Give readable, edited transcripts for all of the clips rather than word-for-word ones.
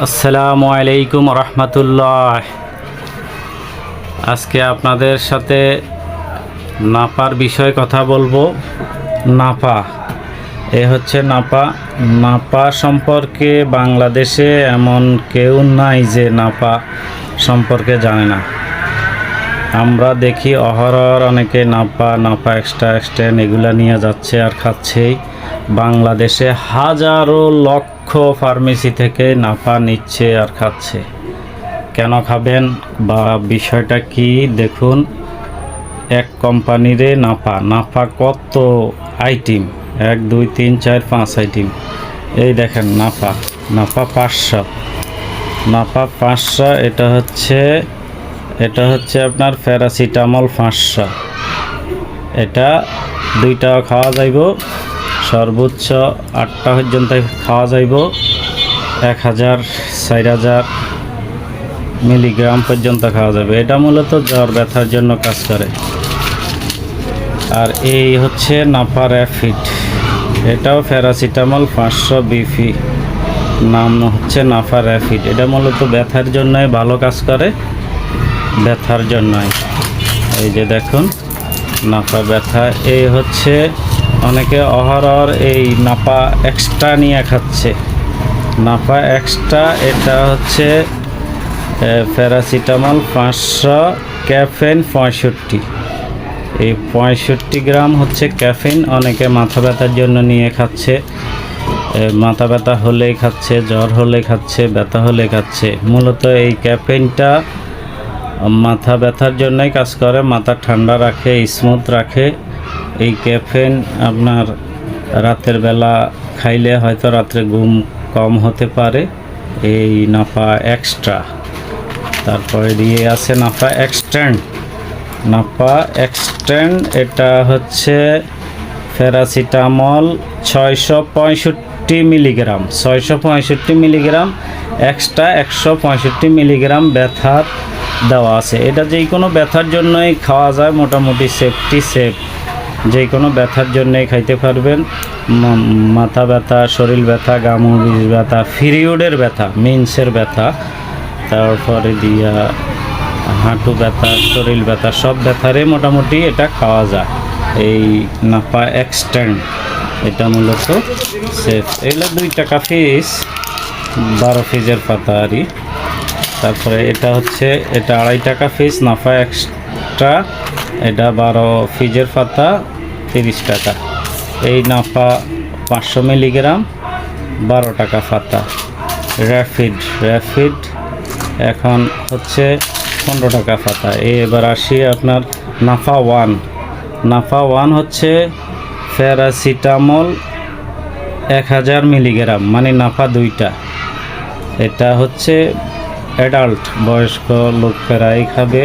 আসসালামু আলাইকুম রহমতুল্লাহ। আজকে আপনাদের সাথে নাপার বিষয়ে কথা বলবো। নাপা হচ্ছে নাপা সম্পর্কে বাংলাদেশে এমন কেউ নাই যে নাপা সম্পর্কে জানে না। আমরা দেখি অহরহ অনেকে নাপা এক্সট্রা এগুলা নিয়ে যাচ্ছে আর খাচ্ছেই। বাংলাদেশে হাজারো লক্ষ ফার্মেসি থেকে নাপা নিচ্ছে আর খাচ্ছে। কেন খাবেন বা বিষয়টা কি দেখুন। এক কোম্পানিরে নাপা কত আইটেম, 1 2 3 4 5 আইটেম। এই দেখেন নাপা 500, নাপা 500। এটা হচ্ছে আপনার প্যারাসিটামল 500। এটা 2টা খাওয়া যাইব, সর্বোচ্চ 8টা পর্যন্ত খাওয়া যাইব। 1000-4000 মিলিগ্রাম পর্যন্ত খাওয়া যাবে। এটা মূলত জ্বর ব্যথার জন্য কাজ করে। আর এই হচ্ছে নাপা র্যাপিড, এটাও প্যারাসিটামল 500 বিপি, নাম হচ্ছে নাপা র্যাপিড। এটা মূলত ব্যথার জন্যই ভালো কাজ করে, ব্যথার জন্যই। এই যে দেখুন নাপা ব্যথা। এই হচ্ছে অনেকে অহরহ এই নাপা এক্সট্রা নিয়ে খাচ্ছে। নাপা এক্সট্রা এটা হচ্ছে প্যারাসিটামল 500, ক্যাফেইন 65। এই 65 গ্রাম হচ্ছে ক্যাফেইন। অনেকে মাথা ব্যথার জন্য নিয়ে খাচ্ছে, মাথা ব্যথা হলেই খাচ্ছে, জ্বর হলে খাচ্ছে, ব্যথা হলে খাচ্ছে। মূলত এই ক্যাফেইনটা মাথা ব্যথার জন্যই কাজ করে, মাথা ঠান্ডা রাখে, স্মুথ রাখে। এই ক্যাফেইন আপনার রাতের বেলা খাইলে হয়তো রাত্রে ঘুম কম হতে পারে। এই নাপা এক্সট্রা। তারপরে দিয়ে আছে নাপা এক্সট্যান্ড। এটা হচ্ছে paracetamol 665 milligram, 665 milligram extra, 165 milligram ব্যথার দেওয়া আছে। এটা যে কোনো ব্যথার জন্যই খাওয়া যায়, মোটামুটি সেফ। যে কোনো ব্যথার জন্যই খাইতে পারবেন। মাথা ব্যথা, শরীর ব্যথা, গামুবিষ ব্যথা, পিরিয়ডের ব্যথা, মেন্সের ব্যথা, তারপরে দিয়া হাঁটু ব্যথা, শরীর ব্যথা, সব ব্যথারে মোটামুটি এটা খাওয়া যায়। এই নাপা এক্সট্যান্ড এটা মূলত সেফ। এগুলো 2 টাকা পিস, 12 পিসের পাতা আরই। তারপরে এটা 2.5 টাকা পিস নাপা এক্সট্রা, এটা 12 পিসের পাতা 30 টাকা। এই নাপা 500 মিলিগ্রাম 12 টাকা পাতা। র্যাপিড এখন হচ্ছে 15 টাকা পাতা। এবার আসি আপনার নাপা ওয়ান হচ্ছে প্যারাসিটামল 1000 মিলিগ্রাম, মানে নাপা 2টা। এটা হচ্ছে অ্যাডাল্ট, বয়স্ক লোকেরাই খাবে,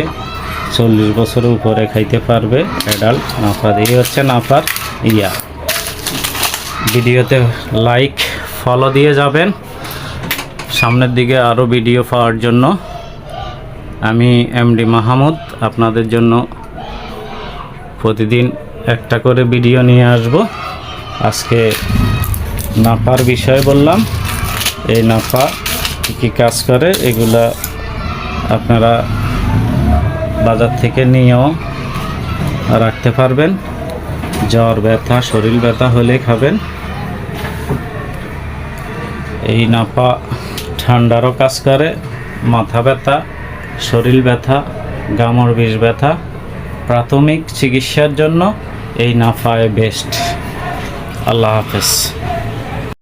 40 বছরের উপরে খাইতে পারবে অ্যাডাল্ট নাপা। এই হচ্ছে নাপার ভিডিওতে লাইক ফলো দিয়ে যাবেন সামনের দিকে আরও ভিডিও পাওয়ার জন্য। আমি এমডি মাহমুদ আপনাদের জন্য প্রতিদিন একটা করে ভিডিও নিয়ে আসব। আজকে নাপার বিষয়ে বললাম। এই নাপা কী কাজ করে এগুলা আপনারা বাজার থেকে নিয়েও রাখতে পারবেন। জ্বর ব্যথা, শরীর ব্যথা হলে খাবেন। এই নাপা ঠান্ডারও কাজ করে, মাথা ব্যথা, শরীর ব্যথা, গামুবিষ ব্যথা, প্রাথমিক চিকিৎসার জন্য এই নাপা বেস্ট। আল্লাহ হাফেজ।